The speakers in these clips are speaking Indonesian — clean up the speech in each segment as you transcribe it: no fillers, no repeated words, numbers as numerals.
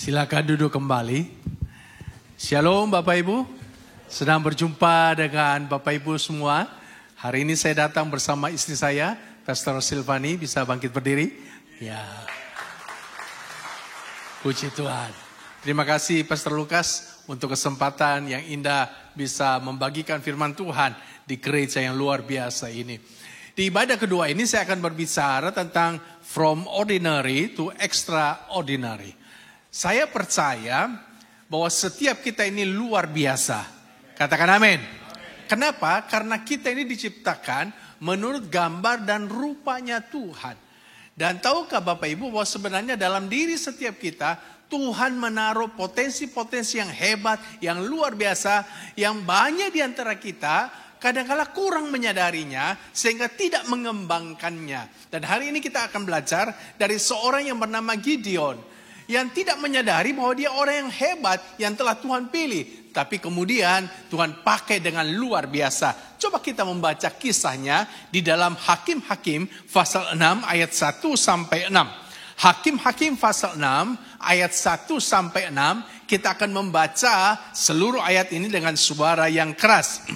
Silakan duduk kembali. Shalom Bapak Ibu. Senang berjumpa dengan Bapak Ibu semua. Hari ini saya datang bersama istri saya, Pastor Silvani. Bisa bangkit berdiri? Ya. Puji Tuhan. Terima kasih Pastor Lukas untuk kesempatan yang indah bisa membagikan firman Tuhan di gereja yang luar biasa ini. Di ibadah kedua ini saya akan berbicara tentang from ordinary to extraordinary. Saya percaya bahwa setiap kita ini luar biasa. Katakan amin. Kenapa? Karena kita ini diciptakan menurut gambar dan rupanya Tuhan. Dan tahukah Bapak Ibu bahwa sebenarnya dalam diri setiap kita Tuhan menaruh potensi-potensi yang hebat, yang luar biasa, yang banyak di antara kita kadang-kala kurang menyadarinya sehingga tidak mengembangkannya. Dan hari ini kita akan belajar dari seorang yang bernama Gideon, yang tidak menyadari bahwa dia orang yang hebat yang telah Tuhan pilih. Tapi kemudian Tuhan pakai dengan luar biasa. Coba kita membaca kisahnya di dalam Hakim-Hakim pasal 6 ayat 1 sampai 6. Hakim-Hakim pasal 6 ayat 1 sampai 6. Kita akan membaca seluruh ayat ini dengan suara yang keras.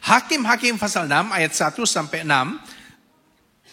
Hakim-Hakim pasal 6 ayat 1 sampai 6.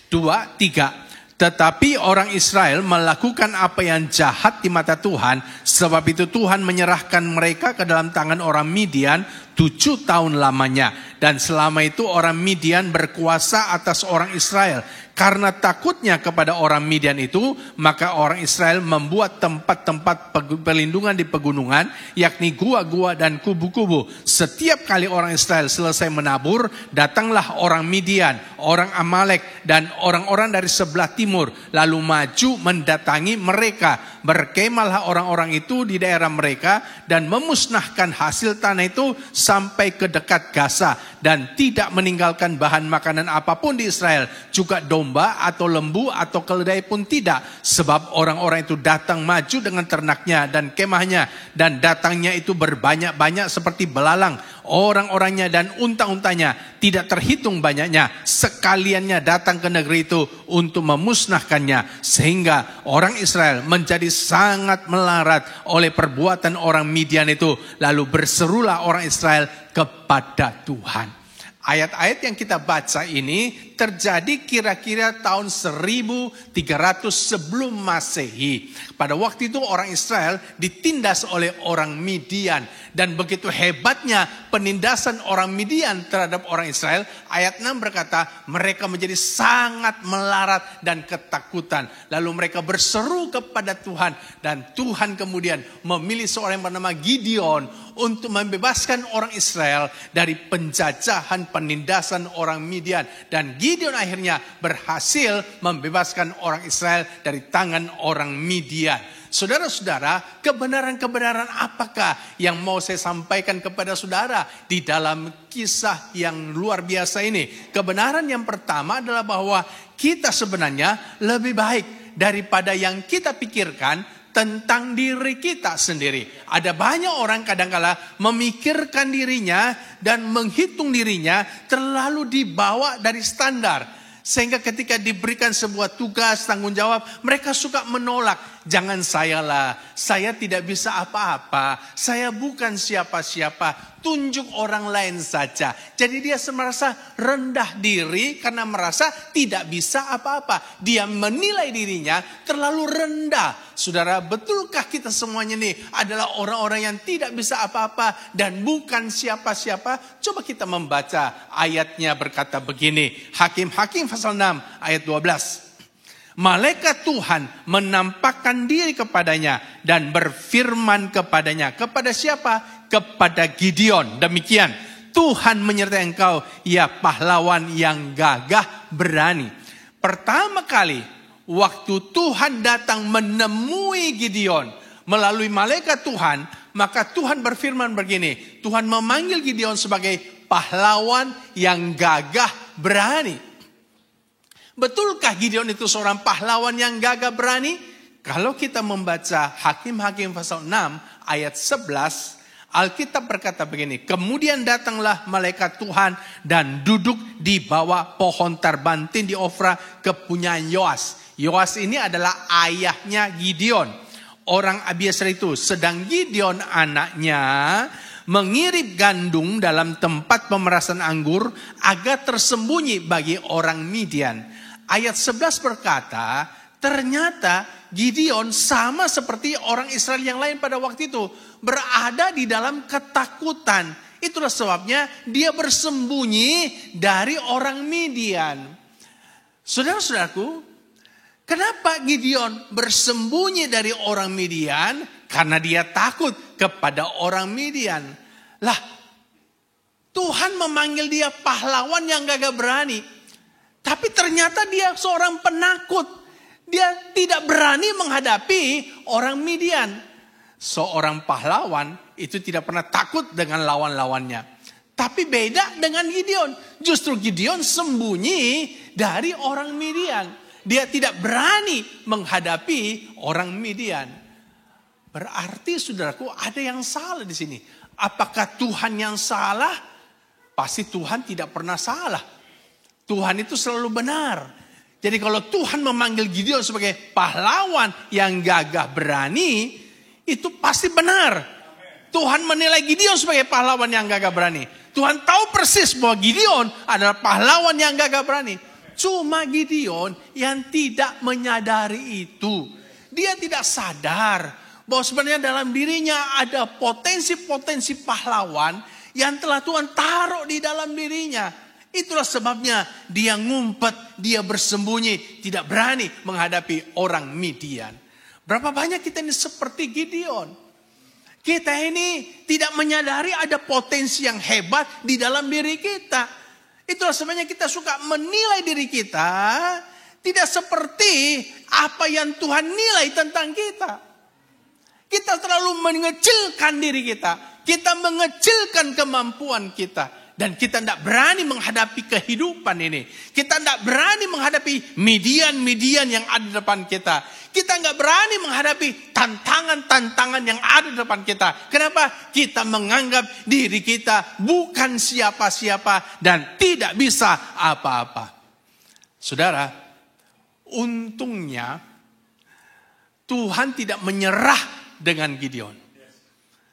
2, 3. Tetapi orang Israel melakukan apa yang jahat di mata Tuhan. Sebab itu Tuhan menyerahkan mereka ke dalam tangan orang Midian 7 tahun lamanya. Dan selama itu orang Midian berkuasa atas orang Israel. Karena takutnya kepada orang Midian itu, maka orang Israel membuat tempat-tempat perlindungan di pegunungan, yakni gua-gua dan kubu-kubu. Setiap kali orang Israel selesai menabur, datanglah orang Midian, orang Amalek, dan orang-orang dari sebelah timur, lalu maju mendatangi mereka. Berkemahlah orang-orang itu di daerah mereka, dan memusnahkan hasil tanah itu sampai ke dekat Gaza, dan tidak meninggalkan bahan makanan apapun di Israel, juga domba atau lembu atau keledai pun tidak. Sebab orang-orang itu datang maju dengan ternaknya dan kemahnya, dan datangnya itu berbanyak-banyak seperti belalang. Orang-orangnya dan unta-untanya tidak terhitung banyaknya. Sekaliannya datang ke negeri itu untuk memusnahkannya. Sehingga orang Israel menjadi sangat melarat oleh perbuatan orang Midian itu. Lalu berserulah orang Israel kepada Tuhan. Ayat-ayat yang kita baca ini terjadi kira-kira tahun 1300 sebelum Masehi. Pada waktu itu orang Israel ditindas oleh orang Midian. Dan begitu hebatnya penindasan orang Midian terhadap orang Israel. Ayat 6 berkata mereka menjadi sangat melarat dan ketakutan. Lalu mereka berseru kepada Tuhan. Dan Tuhan kemudian memilih seorang yang bernama Gideon untuk membebaskan orang Israel dari penjajahan penindasan orang Midian. Dan Gideon akhirnya berhasil membebaskan orang Israel dari tangan orang Midian. Saudara-saudara, kebenaran-kebenaran apakah yang mau saya sampaikan kepada saudara di dalam kisah yang luar biasa ini? Kebenaran yang pertama adalah bahwa kita sebenarnya lebih baik daripada yang kita pikirkan tentang diri kita sendiri. Ada banyak orang kadang-kala memikirkan dirinya dan menghitung dirinya terlalu dibawa dari standar. Sehingga ketika diberikan sebuah tugas, tanggung jawab, mereka suka menolak. Jangan saya tidak bisa apa-apa. Saya bukan siapa-siapa. Tunjuk orang lain saja. Jadi dia merasa rendah diri karena merasa tidak bisa apa-apa. Dia menilai dirinya terlalu rendah. Saudara, betulkah kita semuanya ini adalah orang-orang yang tidak bisa apa-apa dan bukan siapa-siapa? Coba kita membaca ayatnya berkata begini. Hakim-Hakim pasal 6 ayat 12. Malaikat Tuhan menampakkan diri kepadanya dan berfirman kepadanya. Kepada siapa? Kepada Gideon. Demikian, Tuhan menyertai engkau, ya pahlawan yang gagah berani. Pertama kali waktu Tuhan datang menemui Gideon melalui malaikat Tuhan, maka Tuhan berfirman begini. Tuhan memanggil Gideon sebagai pahlawan yang gagah berani. Betulkah Gideon itu seorang pahlawan yang gagah berani? Kalau kita membaca Hakim-Hakim pasal 6 ayat 11, Alkitab berkata begini. Kemudian datanglah malaikat Tuhan dan duduk di bawah pohon tarbantin di Ofra kepunyaan Yoas. Yoas ini adalah ayahnya Gideon. orang Abiezer itu. Sedang Gideon anaknya mengirim gandum dalam tempat pemerasan anggur agar tersembunyi bagi orang Midian. Ayat 11 berkata, ternyata Gideon sama seperti orang Israel yang lain pada waktu itu, berada di dalam ketakutan. Itulah sebabnya dia bersembunyi dari orang Midian. Saudara-saudaraku, kenapa Gideon bersembunyi dari orang Midian? Karena dia takut kepada orang Midian. Lah, Tuhan memanggil dia pahlawan yang gagah berani. Tapi ternyata dia seorang penakut. Dia tidak berani menghadapi orang Midian. Seorang pahlawan itu tidak pernah takut dengan lawan-lawannya. Tapi beda dengan Gideon. Justru Gideon sembunyi dari orang Midian. Dia tidak berani menghadapi orang Midian. Berarti saudaraku ada yang salah di sini. Apakah Tuhan yang salah? Pasti Tuhan tidak pernah salah. Tuhan itu selalu benar. Jadi kalau Tuhan memanggil Gideon sebagai pahlawan yang gagah berani, itu pasti benar. Tuhan menilai Gideon sebagai pahlawan yang gagah berani. Tuhan tahu persis bahwa Gideon adalah pahlawan yang gagah berani. Cuma Gideon yang tidak menyadari itu. Dia tidak sadar bahwa sebenarnya dalam dirinya ada potensi-potensi pahlawan yang telah Tuhan taruh di dalam dirinya. Itulah sebabnya dia ngumpet, dia bersembunyi, tidak berani menghadapi orang Midian. Berapa banyak kita ini seperti Gideon. Kita ini tidak menyadari ada potensi yang hebat di dalam diri kita. Itulah sebabnya kita suka menilai diri kita tidak seperti apa yang Tuhan nilai tentang kita. Kita terlalu mengecilkan diri kita. Kita mengecilkan kemampuan kita. Dan kita tidak berani menghadapi kehidupan ini. Kita tidak berani menghadapi Midian-Midian yang ada di depan kita. Kita nggak berani menghadapi tantangan-tantangan yang ada di depan kita. Kenapa? Kita menganggap diri kita bukan siapa-siapa dan tidak bisa apa-apa. Saudara, untungnya Tuhan tidak menyerah dengan Gideon.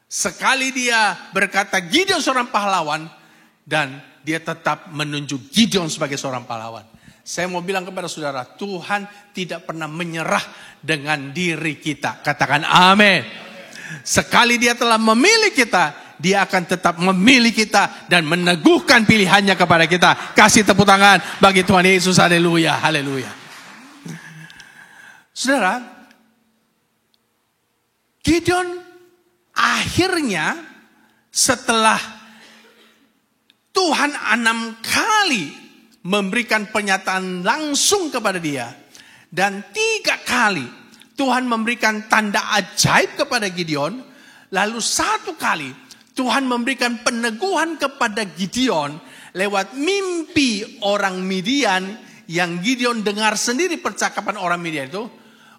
Sekali dia berkata Gideon seorang pahlawan, dan dia tetap menunjuk Gideon sebagai seorang pahlawan. Saya mau bilang kepada saudara, Tuhan tidak pernah menyerah dengan diri kita. Katakan amin. Sekali dia telah memilih kita, dia akan tetap memilih kita dan meneguhkan pilihannya kepada kita. Kasih tepuk tangan bagi Tuhan Yesus. Haleluya, haleluya. Saudara, Gideon akhirnya setelah Tuhan 6 kali memberikan pernyataan langsung kepada dia. Dan 3 kali Tuhan memberikan tanda ajaib kepada Gideon. Lalu 1 kali Tuhan memberikan peneguhan kepada Gideon lewat mimpi orang Midian yang Gideon dengar sendiri percakapan orang Midian itu.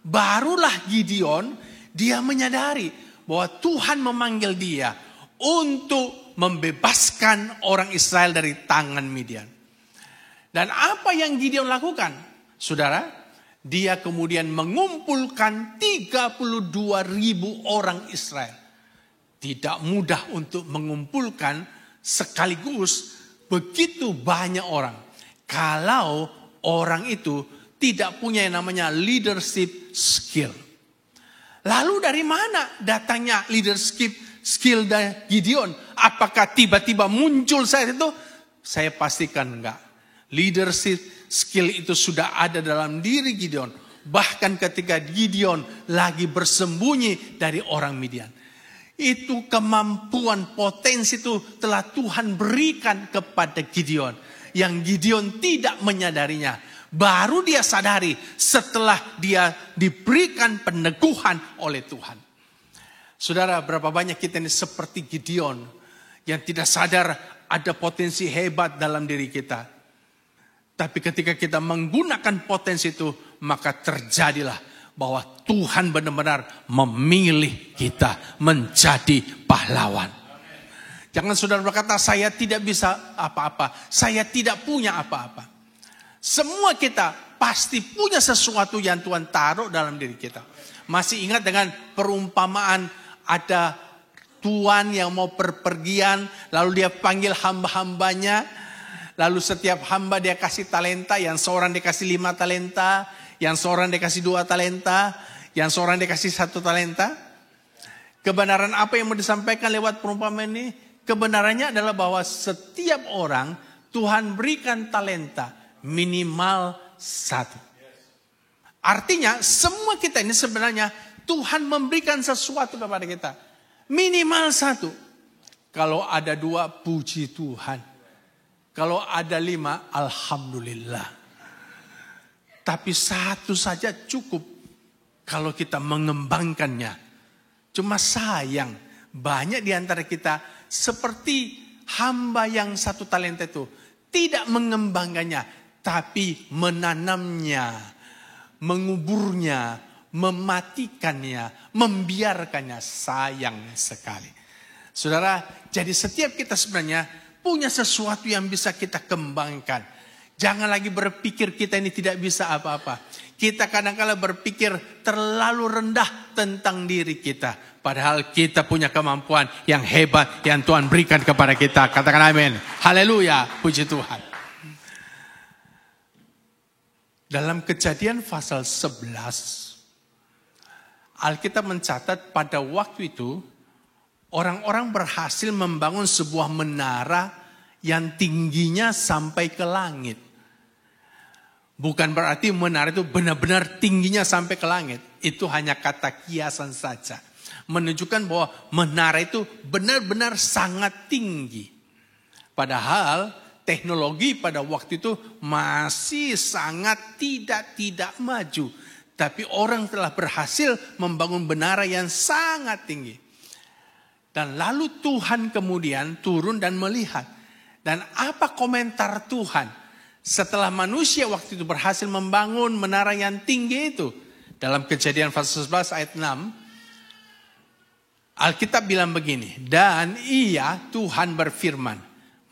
Barulah Gideon dia menyadari bahwa Tuhan memanggil dia untuk membebaskan orang Israel dari tangan Midian. Dan apa yang Gideon lakukan? Saudara, dia kemudian mengumpulkan 32.000 orang Israel. Tidak mudah untuk mengumpulkan sekaligus begitu banyak orang. Kalau orang itu tidak punya yang namanya leadership skill. Lalu dari mana datangnya leadership skill dari Gideon? Apakah tiba-tiba muncul saat itu? Saya pastikan enggak. Leadership skill itu sudah ada dalam diri Gideon. Bahkan ketika Gideon lagi bersembunyi dari orang Midian. Itu kemampuan potensi itu telah Tuhan berikan kepada Gideon. Yang Gideon tidak menyadarinya. Baru dia sadari setelah dia diberikan peneguhan oleh Tuhan. Saudara, berapa banyak kita ini seperti Gideon yang tidak sadar ada potensi hebat dalam diri kita. Tapi ketika kita menggunakan potensi itu, maka terjadilah bahwa Tuhan benar-benar memilih kita menjadi pahlawan. Jangan saudara berkata, saya tidak bisa apa-apa, saya tidak punya apa-apa. Semua kita pasti punya sesuatu yang Tuhan taruh dalam diri kita. Masih ingat dengan perumpamaan ada tuan yang mau perpergian, lalu dia panggil hamba-hambanya, lalu setiap hamba dia kasih talenta, yang seorang dikasih 5 talenta, yang seorang dikasih 2 talenta, yang seorang dikasih 1 talenta. Kebenaran apa yang mau disampaikan lewat perumpamaan ini? Kebenarannya adalah bahwa setiap orang Tuhan berikan talenta minimal 1. Artinya semua kita ini sebenarnya Tuhan memberikan sesuatu kepada kita. Minimal 1. Kalau ada 2, puji Tuhan. Kalau ada 5, alhamdulillah. Tapi 1 saja cukup kalau kita mengembangkannya. Cuma sayang, banyak di antara kita seperti hamba yang 1 talenta itu. Tidak mengembangkannya, tapi menanamnya, menguburnya, mematikannya, membiarkannya. Sayang sekali. Saudara, jadi setiap kita sebenarnya punya sesuatu yang bisa kita kembangkan. Jangan lagi berpikir kita ini tidak bisa apa-apa. Kita kadang-kala berpikir terlalu rendah tentang diri kita. Padahal kita punya kemampuan yang hebat yang Tuhan berikan kepada kita. Katakan amin. Haleluya, puji Tuhan. Dalam Kejadian pasal 11, Alkitab mencatat pada waktu itu orang-orang berhasil membangun sebuah menara yang tingginya sampai ke langit. Bukan berarti menara itu benar-benar tingginya sampai ke langit. Itu hanya kata kiasan saja. Menunjukkan bahwa menara itu benar-benar sangat tinggi. Padahal teknologi pada waktu itu masih sangat tidak maju. Tapi orang telah berhasil membangun menara yang sangat tinggi. Dan lalu Tuhan kemudian turun dan melihat. Dan apa komentar Tuhan setelah manusia waktu itu berhasil membangun menara yang tinggi itu? Dalam Kejadian pasal 11 ayat 6. Alkitab bilang begini. Dan ia, Tuhan berfirman.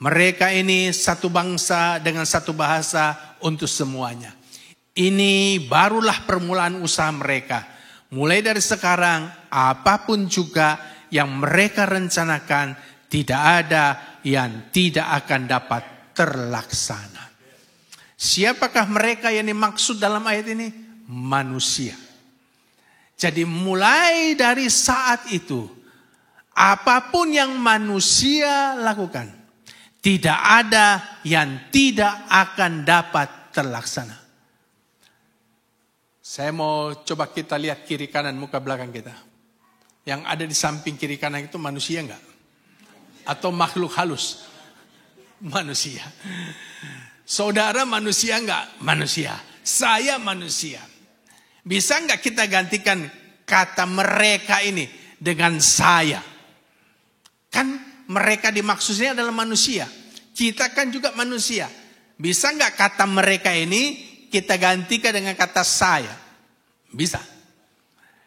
Mereka ini satu bangsa dengan satu bahasa untuk semuanya. Ini barulah permulaan usaha mereka. Mulai dari sekarang, apapun juga yang mereka rencanakan, tidak ada yang tidak akan dapat terlaksana. Siapakah mereka yang dimaksud dalam ayat ini? Manusia. Jadi mulai dari saat itu, apapun yang manusia lakukan, tidak ada yang tidak akan dapat terlaksana. Saya mau coba kita lihat kiri kanan muka belakang kita. Yang ada di samping kiri kanan itu manusia enggak? Atau makhluk halus? Manusia. Saudara manusia enggak? Manusia. Saya manusia. Bisa enggak kita gantikan kata mereka ini dengan saya? Kan mereka dimaksudnya adalah manusia. Kita kan juga manusia. Bisa enggak kata mereka ini kita gantikan dengan kata saya? Bisa.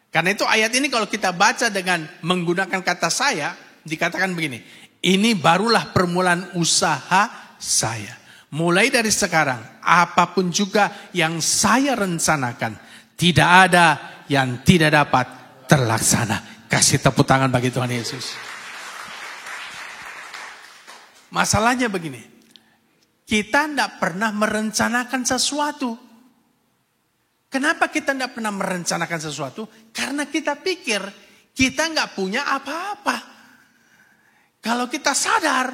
Karena itu ayat ini kalau kita baca dengan menggunakan kata saya, dikatakan begini. Ini barulah permulaan usaha saya. Mulai dari sekarang, apapun juga yang saya rencanakan, tidak ada yang tidak dapat terlaksana. Kasih tepuk tangan bagi Tuhan Yesus. Masalahnya begini. Kita tidak pernah merencanakan sesuatu. Kenapa kita tidak pernah merencanakan sesuatu? Karena kita pikir kita nggak punya apa-apa. Kalau kita sadar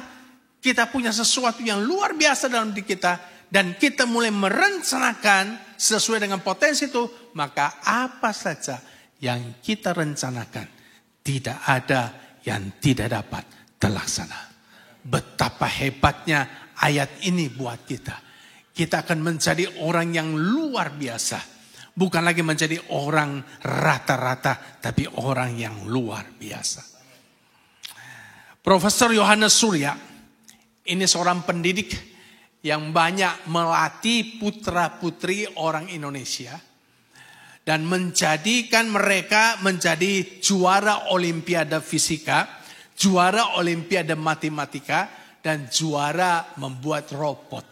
kita punya sesuatu yang luar biasa dalam diri kita dan kita mulai merencanakan sesuai dengan potensi itu, maka apa saja yang kita rencanakan tidak ada yang tidak dapat terlaksana. Betapa hebatnya ayat ini buat kita. Kita akan menjadi orang yang luar biasa. Bukan lagi menjadi orang rata-rata, tapi orang yang luar biasa. Profesor Yohanes Surya, ini seorang pendidik yang banyak melatih putra-putri orang Indonesia. Dan menjadikan mereka menjadi juara olimpiade fisika, juara olimpiade matematika, dan juara membuat robot.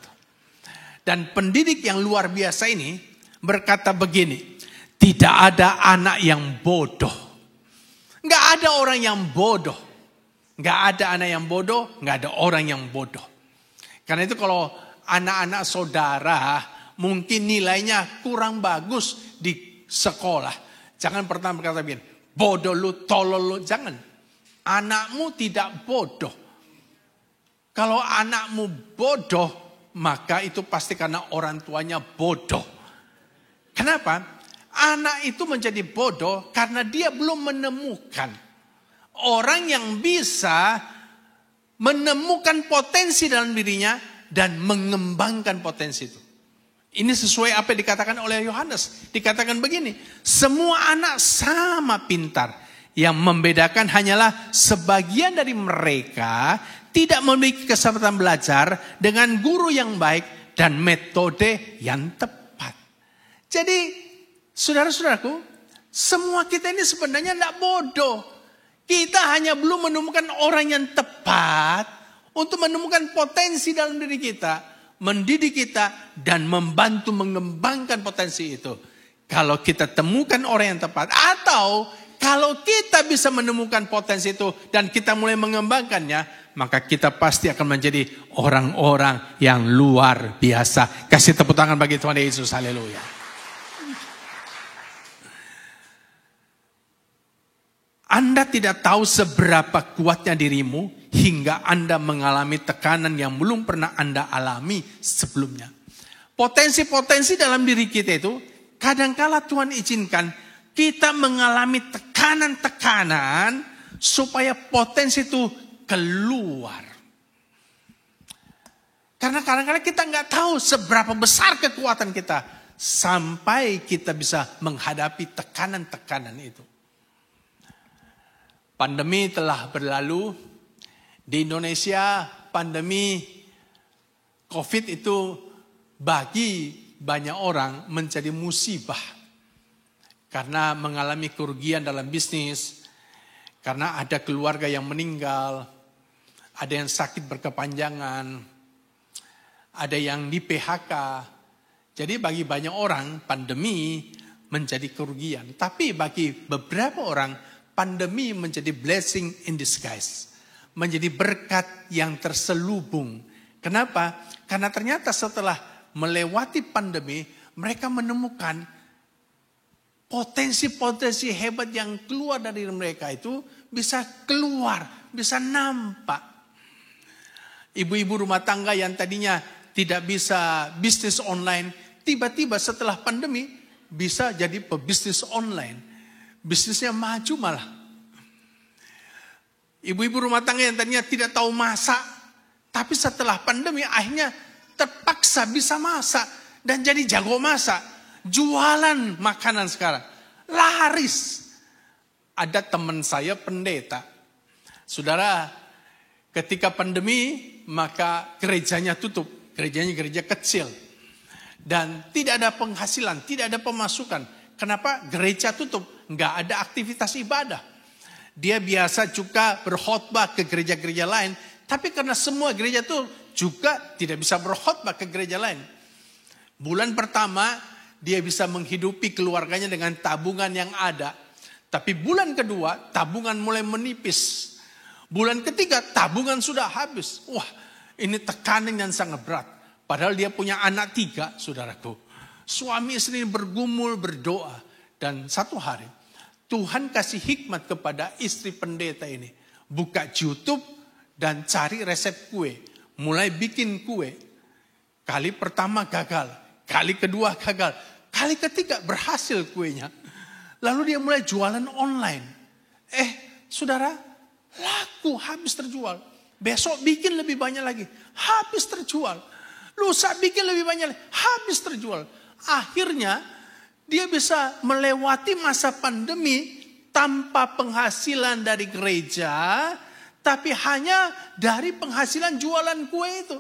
Dan pendidik yang luar biasa ini berkata begini, Tidak ada anak yang bodoh. Nggak ada orang yang bodoh. Nggak ada anak yang bodoh, nggak ada orang yang bodoh. Karena itu kalau anak-anak saudara mungkin nilainya kurang bagus di sekolah. Jangan pernah berkata begini, bodoh lu, tolol lu, jangan. Anakmu tidak bodoh. Kalau anakmu bodoh, maka itu pasti karena orang tuanya bodoh. Kenapa? Anak itu menjadi bodoh karena dia belum menemukan orang yang bisa menemukan potensi dalam dirinya dan mengembangkan potensi itu. Ini sesuai apa yang dikatakan oleh Yohanes. Dikatakan begini, semua anak sama pintar. Yang membedakan hanyalah sebagian dari mereka tidak memiliki kesempatan belajar dengan guru yang baik dan metode yang tepat. Jadi saudara-saudaraku, semua kita ini sebenarnya tidak bodoh. Kita hanya belum menemukan orang yang tepat untuk menemukan potensi dalam diri kita, mendidik kita, dan membantu mengembangkan potensi itu. Kalau kita temukan orang yang tepat, atau kalau kita bisa menemukan potensi itu dan kita mulai mengembangkannya, maka kita pasti akan menjadi orang-orang yang luar biasa. Kasih tepuk tangan bagi Tuhan Yesus, haleluya. Anda tidak tahu seberapa kuatnya dirimu hingga Anda mengalami tekanan yang belum pernah Anda alami sebelumnya. Potensi-potensi dalam diri kita itu kadangkala Tuhan izinkan kita mengalami tekanan-tekanan supaya potensi itu keluar. Karena kadang-kadang kita nggak tahu seberapa besar kekuatan kita sampai kita bisa menghadapi tekanan-tekanan itu. Pandemi telah berlalu. Di Indonesia pandemi COVID itu bagi banyak orang menjadi musibah. Karena mengalami kerugian dalam bisnis, karena ada keluarga yang meninggal, ada yang sakit berkepanjangan, ada yang di PHK. Jadi bagi banyak orang pandemi menjadi kerugian. Tapi bagi beberapa orang pandemi menjadi blessing in disguise. Menjadi berkat yang terselubung. Kenapa? Karena ternyata setelah melewati pandemi, mereka menemukan potensi-potensi hebat yang keluar dari mereka itu bisa keluar, bisa nampak. Ibu-ibu rumah tangga yang tadinya tidak bisa bisnis online, tiba-tiba setelah pandemi bisa jadi pebisnis online. Bisnisnya maju malah. Ibu-ibu rumah tangga yang tadinya tidak tahu masak, tapi setelah pandemi akhirnya terpaksa bisa masak dan jadi jago masak. Jualan makanan sekarang. Laris. Ada teman saya pendeta. Saudara, ketika pandemi maka gerejanya tutup. Gerejanya gereja kecil. Dan tidak ada penghasilan, tidak ada pemasukan. Kenapa? Gereja tutup. Nggak ada aktivitas ibadah. Dia biasa juga berkhotbah ke gereja-gereja lain. Tapi karena semua gereja itu juga tidak bisa berkhotbah ke gereja lain. Bulan pertama dia bisa menghidupi keluarganya dengan tabungan yang ada. Tapi bulan kedua tabungan mulai menipis. Bulan ketiga tabungan sudah habis. Wah, ini tekanan yang sangat berat. Padahal dia punya anak 3, saudaraku. Suami istri bergumul berdoa. Dan satu hari Tuhan kasih hikmat kepada istri pendeta ini. Buka YouTube dan cari resep kue. Mulai bikin kue. Kali pertama gagal. Kali kedua gagal. Kali ketiga berhasil kuenya. Lalu dia mulai jualan online. Saudara, laku habis terjual. Besok bikin lebih banyak lagi. Habis terjual. Lusa bikin lebih banyak lagi. Habis terjual. Akhirnya dia bisa melewati masa pandemi tanpa penghasilan dari gereja. Tapi hanya dari penghasilan jualan kue itu.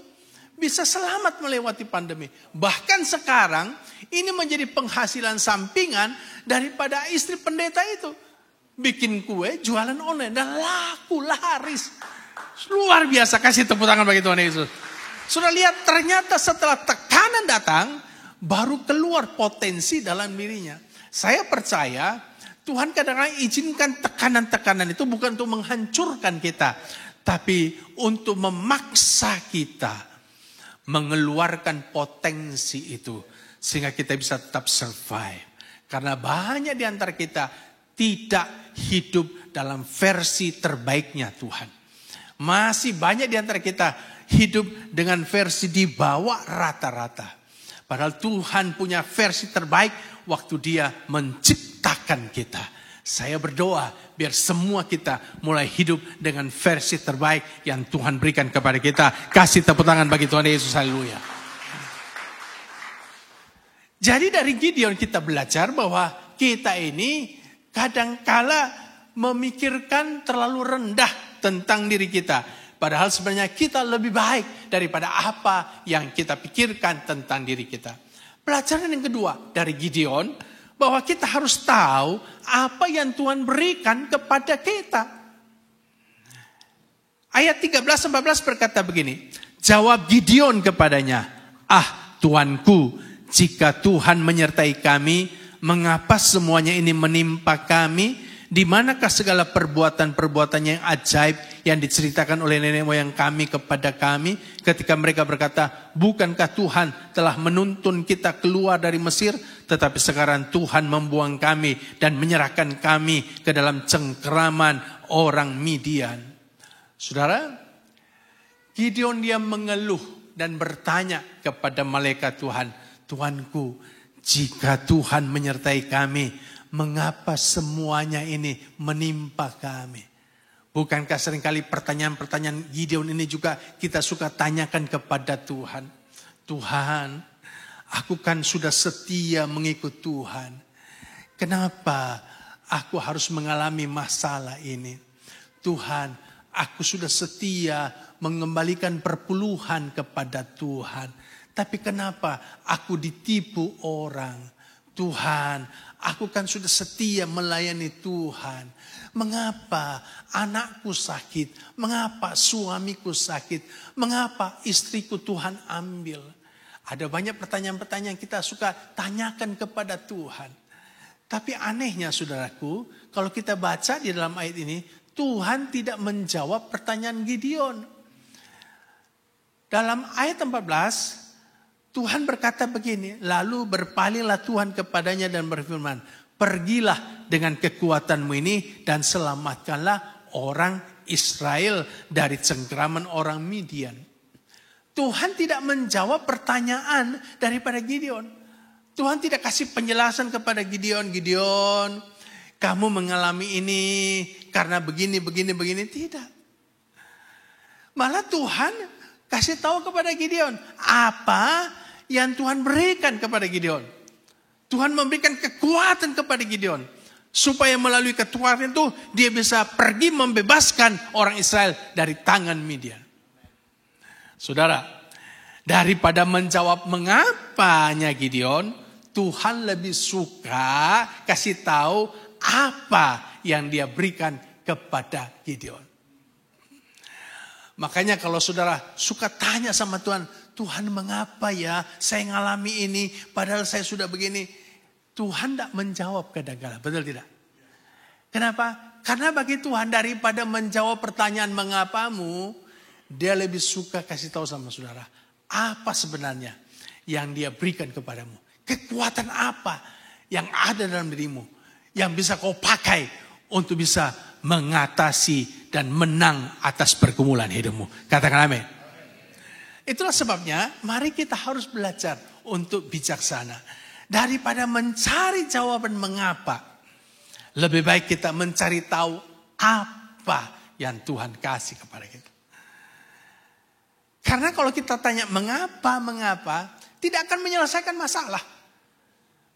Bisa selamat melewati pandemi. Bahkan sekarang ini menjadi penghasilan sampingan daripada istri pendeta itu. Bikin kue, jualan online dan laku, laris. Luar biasa, kasih tepuk tangan bagi Tuhan Yesus. Sudah lihat ternyata setelah tekanan datang, baru keluar potensi dalam dirinya. Saya percaya Tuhan kadang-kadang izinkan tekanan-tekanan itu bukan untuk menghancurkan kita, tapi untuk memaksa kita mengeluarkan potensi itu sehingga kita bisa tetap survive. Karena banyak di antara kita tidak hidup dalam versi terbaiknya Tuhan. Masih banyak di antara kita hidup dengan versi di bawah rata-rata. Padahal Tuhan punya versi terbaik waktu Dia menciptakan kita. Saya berdoa biar semua kita mulai hidup dengan versi terbaik yang Tuhan berikan kepada kita. Kasih tepuk tangan bagi Tuhan Yesus, haleluya. Jadi dari Gideon kita belajar bahwa kita ini kadangkala memikirkan terlalu rendah tentang diri kita. Padahal sebenarnya kita lebih baik daripada apa yang kita pikirkan tentang diri kita. Pelajaran yang kedua dari Gideon, bahwa kita harus tahu apa yang Tuhan berikan kepada kita. Ayat 13-14 berkata begini, jawab Gideon kepadanya, "Ah Tuanku, jika Tuhan menyertai kami, mengapa semuanya ini menimpa kami? Di manakah segala perbuatan-perbuatan yang ajaib yang diceritakan oleh nenek moyang kami kepada kami ketika mereka berkata, bukankah Tuhan telah menuntun kita keluar dari Mesir, tetapi sekarang Tuhan membuang kami dan menyerahkan kami ke dalam cengkeraman orang Midian." Saudara, Gideon dia mengeluh dan bertanya kepada malaikat Tuhan, "Tuanku, jika Tuhan menyertai kami, mengapa semuanya ini menimpa kami?" Bukankah seringkali pertanyaan-pertanyaan Gideon ini juga kita suka tanyakan kepada Tuhan. Tuhan, aku kan sudah setia mengikut Tuhan. Kenapa aku harus mengalami masalah ini? Tuhan, aku sudah setia mengembalikan perpuluhan kepada Tuhan. Tapi kenapa aku ditipu orang? Tuhan, aku kan sudah setia melayani Tuhan. Mengapa anakku sakit? Mengapa suamiku sakit? Mengapa istriku Tuhan ambil? Ada banyak pertanyaan-pertanyaan yang kita suka tanyakan kepada Tuhan. Tapi anehnya saudaraku, kalau kita baca di dalam ayat ini, Tuhan tidak menjawab pertanyaan Gideon. Dalam ayat 14, Tuhan berkata begini, lalu berpalinglah Tuhan kepadanya dan berfirman, "Pergilah dengan kekuatanmu ini dan selamatkanlah orang Israel dari cengkeraman orang Midian." Tuhan tidak menjawab pertanyaan daripada Gideon. Tuhan tidak kasih penjelasan kepada Gideon, "Gideon, kamu mengalami ini karena begini. Tidak. Malah Tuhan kasih tahu kepada Gideon apa yang Tuhan berikan kepada Gideon. Tuhan memberikan kekuatan kepada Gideon. Supaya melalui kekuatan itu dia bisa pergi membebaskan orang Israel dari tangan Midian. Saudara, daripada menjawab mengapanya Gideon, Tuhan lebih suka kasih tahu apa yang dia berikan kepada Gideon. Makanya kalau saudara suka tanya sama Tuhan, "Tuhan, mengapa ya saya ngalami ini padahal saya sudah begini?" Tuhan tidak menjawab kadang-kadang, betul tidak? Kenapa? Karena bagi Tuhan daripada menjawab pertanyaan mengapamu, Dia lebih suka kasih tahu sama saudara apa sebenarnya yang Dia berikan kepadamu. Kekuatan apa yang ada dalam dirimu yang bisa kau pakai untuk bisa mengatasi dan menang atas pergumulan hidupmu. Katakan amin. Itulah sebabnya mari kita harus belajar untuk bijaksana. Daripada mencari jawaban mengapa, lebih baik kita mencari tahu apa yang Tuhan kasih kepada kita. Karena kalau kita tanya mengapa, tidak akan menyelesaikan masalah.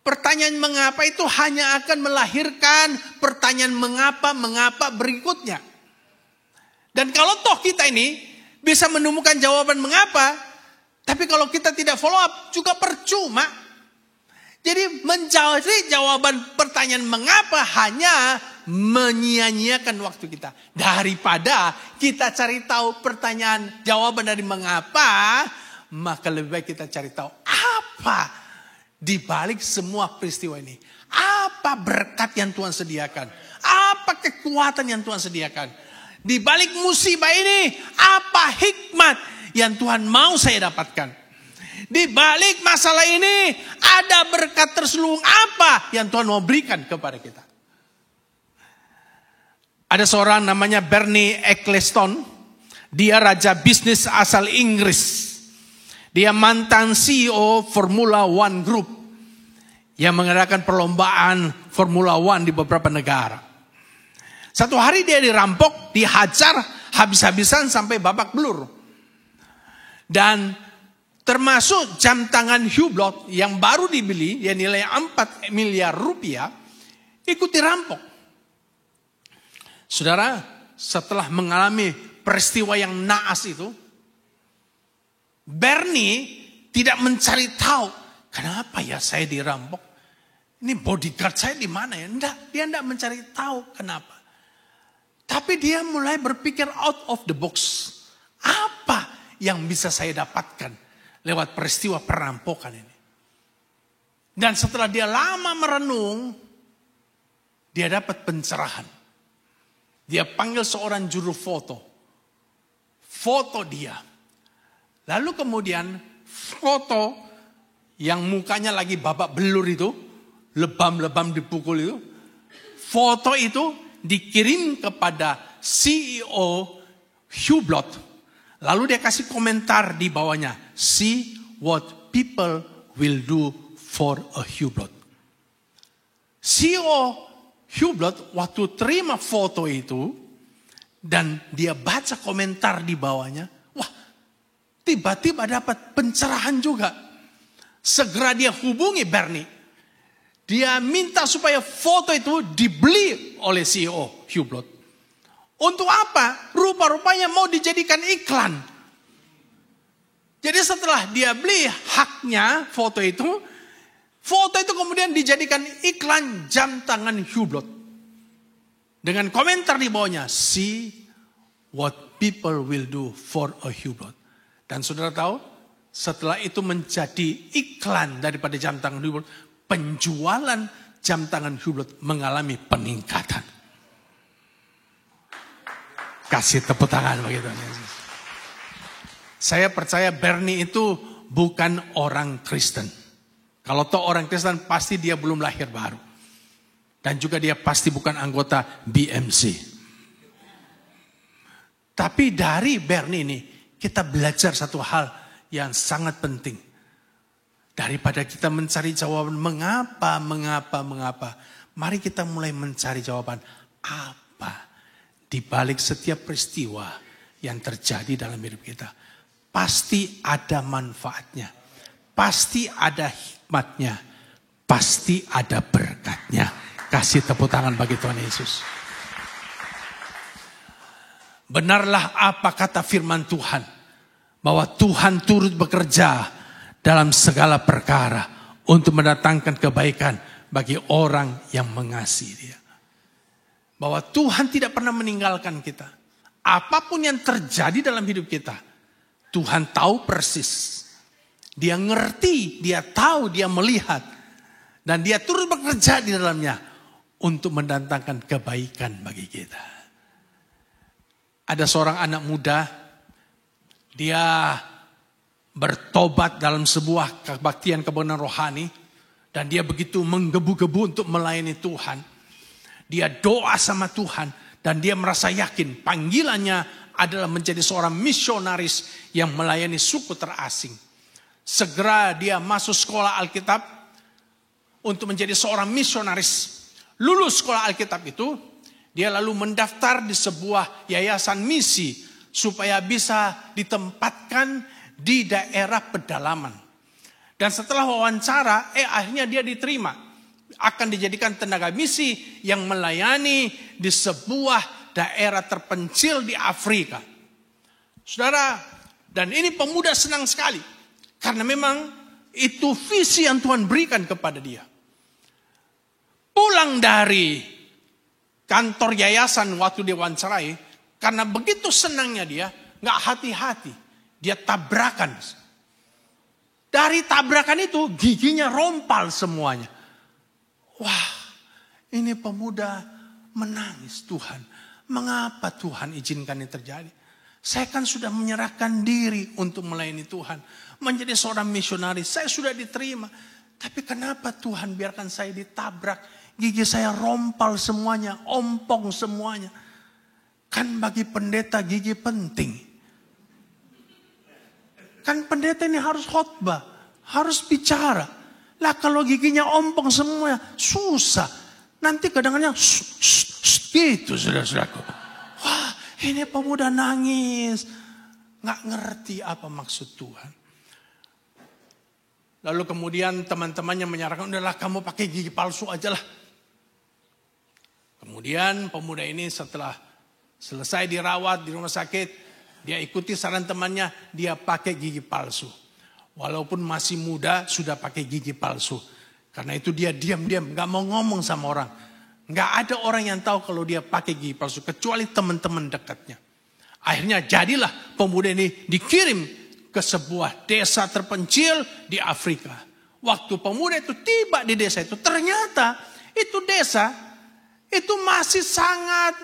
Pertanyaan mengapa itu hanya akan melahirkan pertanyaan mengapa berikutnya. Dan kalau toh kita ini bisa menemukan jawaban mengapa, tapi kalau kita tidak follow up juga percuma. Jadi mencari jawaban pertanyaan mengapa hanya menyia-nyiakan waktu kita. Daripada kita cari tahu jawaban dari mengapa, maka lebih baik kita cari tahu apa Di balik semua peristiwa ini, apa berkat yang Tuhan sediakan? Apa kekuatan yang Tuhan sediakan? Di balik musibah ini, apa hikmat yang Tuhan mau saya dapatkan? Di balik masalah ini, ada berkat terselubung apa yang Tuhan mau berikan kepada kita? Ada seorang namanya Bernie Ecclestone. Dia raja bisnis asal Inggris. Dia mantan CEO Formula One Group yang mengadakan perlombaan Formula One di beberapa negara. Satu hari dia dirampok, dihajar habis-habisan sampai babak belur. Dan termasuk jam tangan Hublot yang baru dibeli, yang nilai 4 miliar rupiah, ikut dirampok. Saudara, setelah mengalami peristiwa yang naas itu, Bernie tidak mencari tahu, kenapa ya saya dirampok? Ini bodyguard saya di mana ya? Dia tidak mencari tahu kenapa. Tapi dia mulai berpikir out of the box. Apa yang bisa saya dapatkan lewat peristiwa perampokan ini? Dan setelah dia lama merenung, dia dapat pencerahan. Dia panggil seorang juru foto. Foto dia. Lalu kemudian foto yang mukanya lagi babak belur itu, lebam-lebam dipukul itu, foto itu dikirim kepada CEO Hublot. Lalu dia kasih komentar di bawahnya, see what people will do for a Hublot. CEO Hublot waktu terima foto itu dan dia baca komentar di bawahnya, tiba-tiba dapat pencerahan juga. Segera dia hubungi Bernie. Dia minta supaya foto itu dibeli oleh CEO Hublot. Untuk apa? Rupa-rupanya mau dijadikan iklan. Jadi setelah dia beli haknya foto itu kemudian dijadikan iklan jam tangan Hublot. Dengan komentar di bawahnya, see what people will do for a Hublot. Dan saudara tahu, setelah itu menjadi iklan daripada jam tangan Hublot, penjualan jam tangan Hublot mengalami peningkatan. Kasih tepuk tangan bagi Tuhan Yesus. Saya percaya Bernie itu bukan orang Kristen. Kalau toh orang Kristen pasti dia belum lahir baru. Dan juga dia pasti bukan anggota BMC. Tapi dari Bernie ini, kita belajar satu hal yang sangat penting. Daripada kita mencari jawaban mengapa. Mari kita mulai mencari jawaban apa di balik setiap peristiwa yang terjadi dalam hidup kita. Pasti ada manfaatnya. Pasti ada hikmatnya. Pasti ada berkatnya. Kasih tepuk tangan bagi Tuhan Yesus. Benarlah apa kata firman Tuhan. Bahwa Tuhan turut bekerja dalam segala perkara. Untuk mendatangkan kebaikan bagi orang yang mengasihi dia. Bahwa Tuhan tidak pernah meninggalkan kita. Apapun yang terjadi dalam hidup kita. Tuhan tahu persis. Dia ngerti, dia tahu, dia melihat. Dan dia turut bekerja di dalamnya. Untuk mendatangkan kebaikan bagi kita. Ada seorang anak muda, dia bertobat dalam sebuah kebaktian kebenaran rohani. Dan dia begitu menggebu-gebu untuk melayani Tuhan. Dia doa sama Tuhan. Dan dia merasa yakin panggilannya adalah menjadi seorang misionaris yang melayani suku terasing. Segera dia masuk sekolah Alkitab untuk menjadi seorang misionaris. Lulus sekolah Alkitab itu, dia lalu mendaftar di sebuah yayasan misi supaya bisa ditempatkan di daerah pedalaman. Dan setelah wawancara, akhirnya dia diterima. Akan dijadikan tenaga misi yang melayani di sebuah daerah terpencil di Afrika. Saudara, dan ini pemuda senang sekali. Karena memang itu visi yang Tuhan berikan kepada dia. Pulang dari kantor yayasan waktu dia wawancarai, karena begitu senangnya dia, gak hati-hati. Dia tabrakan. Dari tabrakan itu giginya rompal semuanya. Wah, ini pemuda menangis, Tuhan. Mengapa Tuhan izinkan ini terjadi? Saya kan sudah menyerahkan diri untuk melayani Tuhan. Menjadi seorang misionaris, saya sudah diterima. Tapi kenapa Tuhan biarkan saya ditabrak? Gigi saya rompal semuanya, ompong semuanya. Kan bagi pendeta gigi penting. Kan pendeta ini harus khotbah, harus bicara. Lah kalau giginya ompong semuanya, susah. Nanti kadang-kadang gitu saudara-saudaraku. Wah, ini pemuda nangis. Nggak ngerti apa maksud Tuhan. Lalu kemudian teman-temannya menyarankan, udahlah kamu pakai gigi palsu aja lah. Kemudian pemuda ini setelah selesai dirawat di rumah sakit, dia ikuti saran temannya, dia pakai gigi palsu. Walaupun masih muda sudah pakai gigi palsu. Karena itu dia diam-diam, gak mau ngomong sama orang. Gak ada orang yang tahu kalau dia pakai gigi palsu, kecuali teman-teman dekatnya. Akhirnya jadilah pemuda ini dikirim ke sebuah desa terpencil di Afrika. Waktu pemuda itu tiba di desa itu, ternyata itu desa itu masih sangat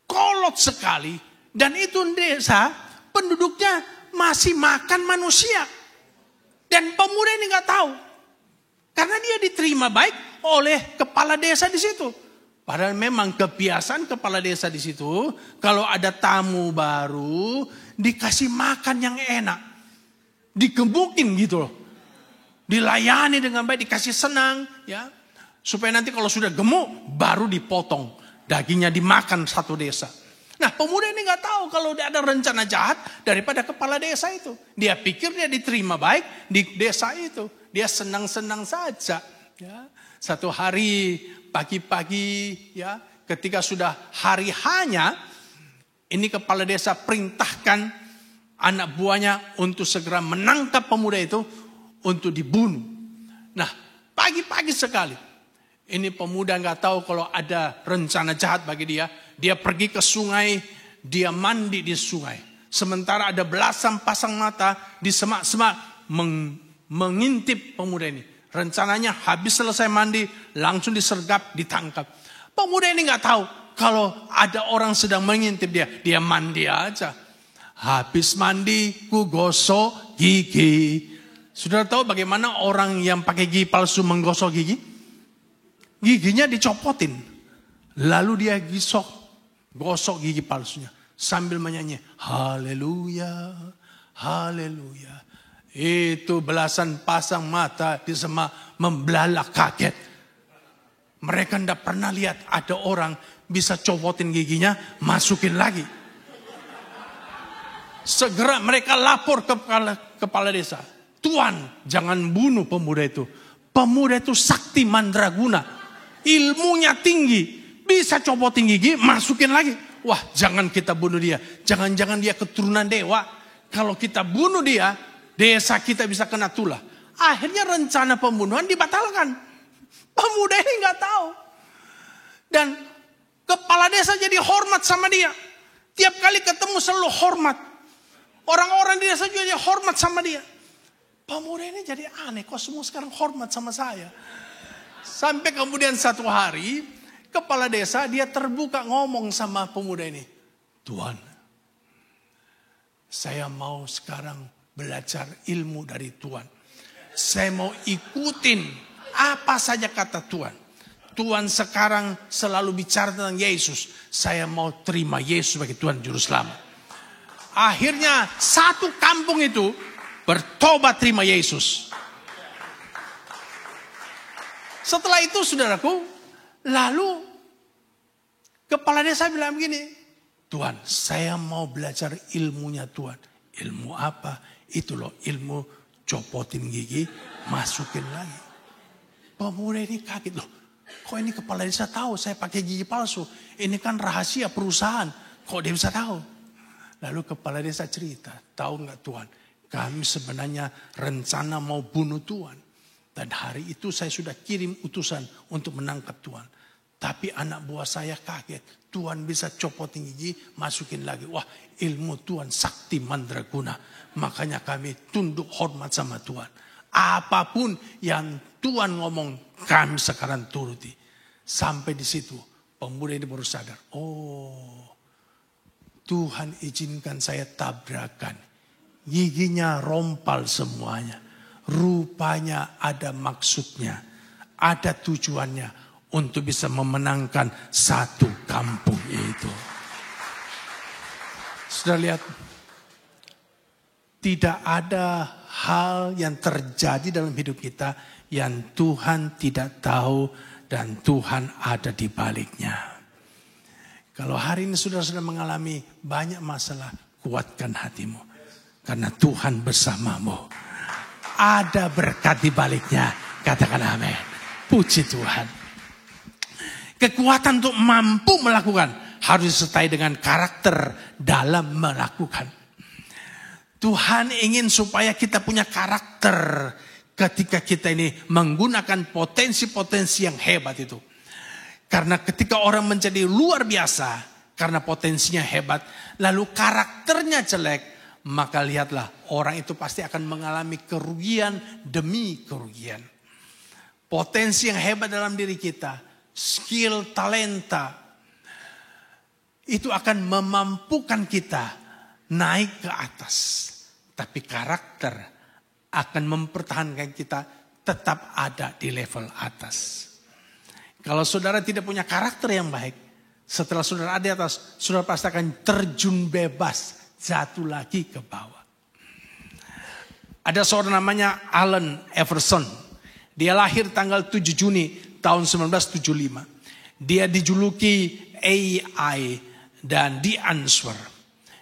kolot sekali. Dan itu desa penduduknya masih makan manusia. Dan pemuda ini gak tahu. Karena dia diterima baik oleh kepala desa di situ. Padahal memang kebiasaan kepala desa di situ, kalau ada tamu baru, dikasih makan yang enak. Digebukin gitu loh. Dilayani dengan baik, dikasih senang. Ya, supaya nanti kalau sudah gemuk, baru dipotong. Dagingnya dimakan satu desa. Nah pemuda ini gak tahu kalau ada rencana jahat daripada kepala desa itu. Dia pikir dia diterima baik di desa itu. Dia senang-senang saja. Ya. Satu hari pagi-pagi, ya, ketika sudah hari hanya, ini kepala desa perintahkan anak buahnya untuk segera menangkap pemuda itu untuk dibunuh. Nah pagi-pagi sekali, ini pemuda nggak tahu kalau ada rencana jahat bagi dia. Dia pergi ke sungai, dia mandi di sungai. Sementara ada belasan pasang mata di semak-semak mengintip pemuda ini. Rencananya habis selesai mandi, langsung disergap, ditangkap. Pemuda ini nggak tahu kalau ada orang sedang mengintip dia. Dia mandi aja. Habis mandi, ku gosok gigi. Sudah tahu bagaimana orang yang pakai gigi palsu menggosok gigi? Giginya dicopotin. Lalu dia gosok gigi palsunya. Sambil menyanyi, haleluya, haleluya. Itu belasan pasang mata di semak membelalak kaget. Mereka tidak pernah lihat ada orang bisa copotin giginya, masukin lagi. Segera mereka lapor ke kepala desa. Tuan, jangan bunuh pemuda itu. Pemuda itu sakti mandraguna. Ilmunya tinggi. Bisa copotin gigi, masukin lagi. Wah, jangan kita bunuh dia. Jangan-jangan dia keturunan dewa. Kalau kita bunuh dia, desa kita bisa kena tulah. Akhirnya rencana pembunuhan dibatalkan. Pemuda ini nggak tahu. Dan kepala desa jadi hormat sama dia. Tiap kali ketemu selalu hormat. Orang-orang di desa juga jadi hormat sama dia. Pemuda ini jadi aneh. Kok semua sekarang hormat sama saya? Sampai kemudian satu hari, kepala desa dia terbuka ngomong sama pemuda ini. Tuan, saya mau sekarang belajar ilmu dari Tuhan. Saya mau ikutin apa saja kata Tuhan. Tuhan sekarang selalu bicara tentang Yesus. Saya mau terima Yesus sebagai Tuhan Juru Selamat. Akhirnya satu kampung itu bertobat terima Yesus. Setelah itu saudaraku, lalu kepala desa bilang begini. Tuhan, saya mau belajar ilmunya Tuhan. Ilmu apa? Itu loh ilmu copotin gigi, masukin lagi. Pemuda ini kaget loh. Kok ini kepala desa tahu saya pakai gigi palsu? Ini kan rahasia perusahaan. Kok dia bisa tahu? Lalu kepala desa cerita. Tahu nggak Tuhan? Kami sebenarnya rencana mau bunuh Tuhan. Dan hari itu saya sudah kirim utusan untuk menangkap Tuhan. Tapi anak buah saya kaget. Tuhan bisa copotin gigi, masukin lagi. Wah, ilmu Tuhan sakti mandraguna. Makanya kami tunduk hormat sama Tuhan. Apapun yang Tuhan ngomong, kami sekarang turuti. Sampai di situ pemuda ini baru sadar. Oh, Tuhan izinkan saya tabrakan. Giginya rompal semuanya. Rupanya ada maksudnya. Ada tujuannya untuk bisa memenangkan satu kampung itu. Sudah lihat, tidak ada hal yang terjadi dalam hidup kita yang Tuhan tidak tahu dan Tuhan ada di baliknya. Kalau hari ini sudah mengalami banyak masalah, kuatkan hatimu. Karena Tuhan bersamamu. Ada berkat di baliknya. Katakan amin. Puji Tuhan. Kekuatan untuk mampu melakukan harus disertai dengan karakter dalam melakukan. Tuhan ingin supaya kita punya karakter ketika kita ini menggunakan potensi-potensi yang hebat itu. Karena ketika orang menjadi luar biasa karena potensinya hebat, lalu karakternya jelek, maka lihatlah orang itu pasti akan mengalami kerugian demi kerugian. Potensi yang hebat dalam diri kita, skill, talenta, itu akan memampukan kita naik ke atas. Tapi karakter akan mempertahankan kita tetap ada di level atas. Kalau saudara tidak punya karakter yang baik, setelah saudara ada di atas, saudara pasti akan terjun bebas, jatuh lagi ke bawah. Ada seorang namanya Allen Iverson. Dia lahir tanggal 7 Juni tahun 1975. Dia dijuluki AI dan The Answer.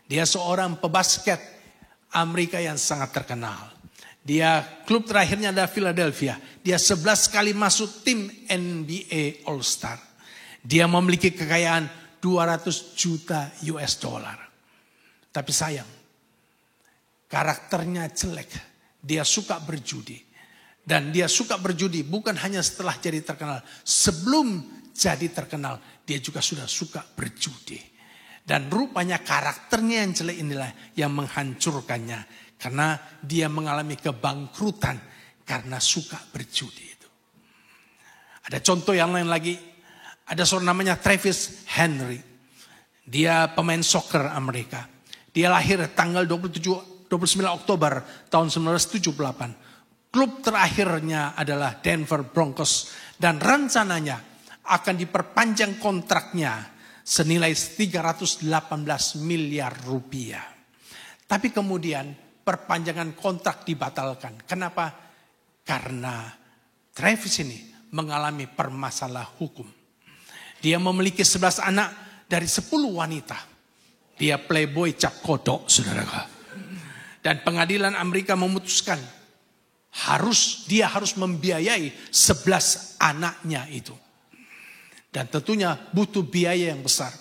Dia seorang pebasket Amerika yang sangat terkenal. Dia klub terakhirnya adalah Philadelphia. Dia 11 kali masuk tim NBA All Star. Dia memiliki kekayaan 200 juta US dollar. Tapi sayang, karakternya jelek. Dia suka berjudi. Dan dia suka berjudi bukan hanya setelah jadi terkenal. Sebelum jadi terkenal, dia juga sudah suka berjudi. Dan rupanya karakternya yang jelek inilah yang menghancurkannya. Karena dia mengalami kebangkrutan karena suka berjudi itu. Ada contoh yang lain lagi. Ada seorang namanya Travis Henry. Dia pemain soccer Amerika. Dia lahir tanggal 29 Oktober tahun 1978. Klub terakhirnya adalah Denver Broncos. Dan rencananya akan diperpanjang kontraknya senilai 318 miliar rupiah. Tapi kemudian perpanjangan kontrak dibatalkan. Kenapa? Karena Travis ini mengalami permasalahan hukum. Dia memiliki 11 anak dari 10 wanita. Dia playboy cap kodok, saudara. Dan pengadilan Amerika memutuskan dia harus membiayai 11 anaknya itu. Dan tentunya butuh biaya yang besar.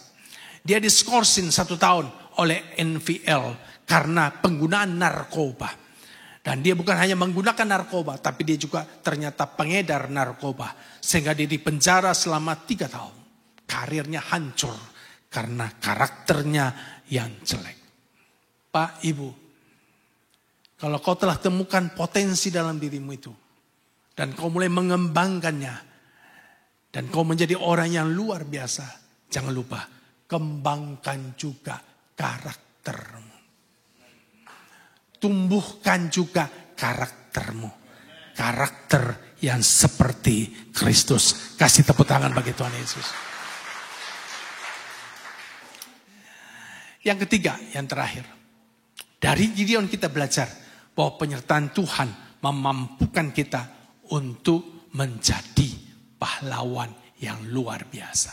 Dia diskorsin 1 tahun oleh NFL karena penggunaan narkoba. Dan dia bukan hanya menggunakan narkoba, tapi dia juga ternyata pengedar narkoba. Sehingga dia dipenjara selama 3 tahun. Karirnya hancur karena karakternya yang jelek. Pak, Ibu, kalau kau telah temukan potensi dalam dirimu itu, dan kau mulai mengembangkannya, dan kau menjadi orang yang luar biasa, jangan lupa, kembangkan juga karaktermu. Tumbuhkan juga karaktermu. Karakter yang seperti Kristus. Kasih tepuk tangan bagi Tuhan Yesus. Yang ketiga, yang terakhir. Dari Gideon kita belajar bahwa penyertaan Tuhan memampukan kita untuk menjadi pahlawan yang luar biasa.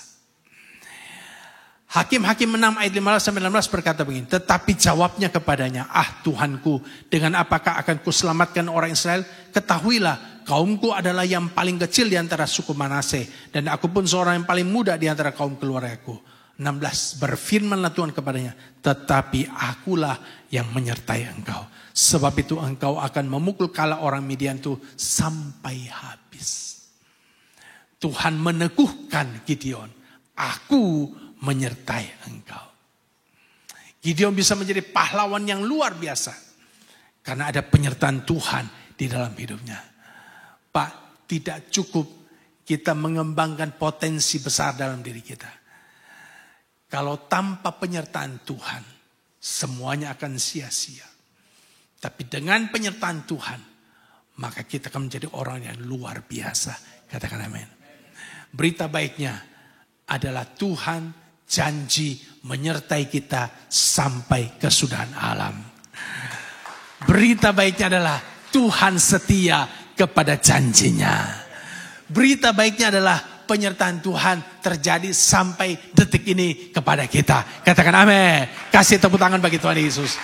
Hakim-Hakim 6 ayat 15-16 berkata begini. Tetapi jawabnya kepadanya, Tuhanku, dengan apakah akan kuselamatkan orang Israel? Ketahuilah, kaumku adalah yang paling kecil di antara suku Manase. Dan aku pun seorang yang paling muda di antara kaum keluargaku. 16, berfirmanlah Tuhan kepadanya, tetapi akulah yang menyertai engkau. Sebab itu engkau akan memukul kala orang Midian itu sampai habis. Tuhan meneguhkan Gideon, aku menyertai engkau. Gideon bisa menjadi pahlawan yang luar biasa. Karena ada penyertaan Tuhan di dalam hidupnya. Pak, tidak cukup kita mengembangkan potensi besar dalam diri kita. Kalau tanpa penyertaan Tuhan, semuanya akan sia-sia. Tapi dengan penyertaan Tuhan, maka kita akan menjadi orang yang luar biasa. Katakan amin. Berita baiknya adalah Tuhan janji menyertai kita sampai kesudahan alam. Berita baiknya adalah Tuhan setia kepada janjinya. Berita baiknya adalah penyertaan Tuhan terjadi sampai detik ini kepada kita. Katakan amin. Kasih tepuk tangan bagi Tuhan Yesus.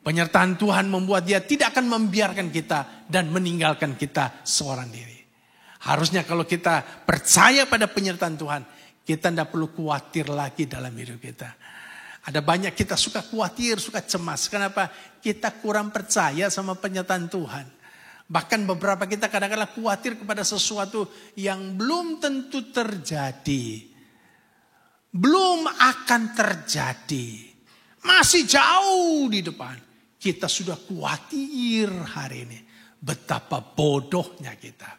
Penyertaan Tuhan membuat dia tidak akan membiarkan kita dan meninggalkan kita seorang diri. Harusnya kalau kita percaya pada penyertaan Tuhan, kita tidak perlu khawatir lagi dalam hidup kita. Ada banyak kita suka khawatir, suka cemas. Kenapa? Kita kurang percaya sama penyertaan Tuhan. Bahkan beberapa kita kadang-kadang khawatir kepada sesuatu yang belum tentu terjadi. Belum akan terjadi. Masih jauh di depan. Kita sudah khawatir hari ini. Betapa bodohnya kita.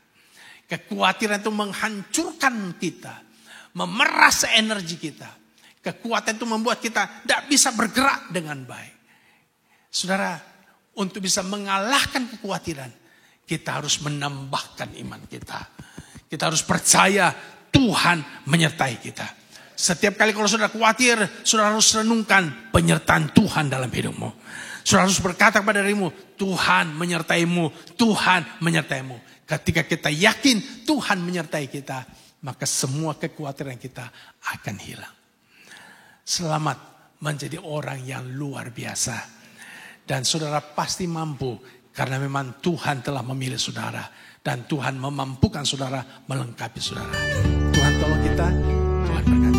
Kekhawatiran itu menghancurkan kita. Memeras energi kita. Kekhawatiran itu membuat kita tidak bisa bergerak dengan baik. Saudara, untuk bisa mengalahkan kekhawatiran, kita harus menambahkan iman kita. Kita harus percaya Tuhan menyertai kita. Setiap kali kalau saudara khawatir, saudara harus renungkan penyertaan Tuhan dalam hidupmu. Saudara harus berkata kepada dirimu, Tuhan menyertaimu, Tuhan menyertaimu. Ketika kita yakin Tuhan menyertai kita, maka semua kekhawatiran kita akan hilang. Selamat menjadi orang yang luar biasa. Dan saudara pasti mampu. Karena memang Tuhan telah memilih saudara. Dan Tuhan memampukan saudara melengkapi saudara. Tuhan tolong kita. Tuhan berkati.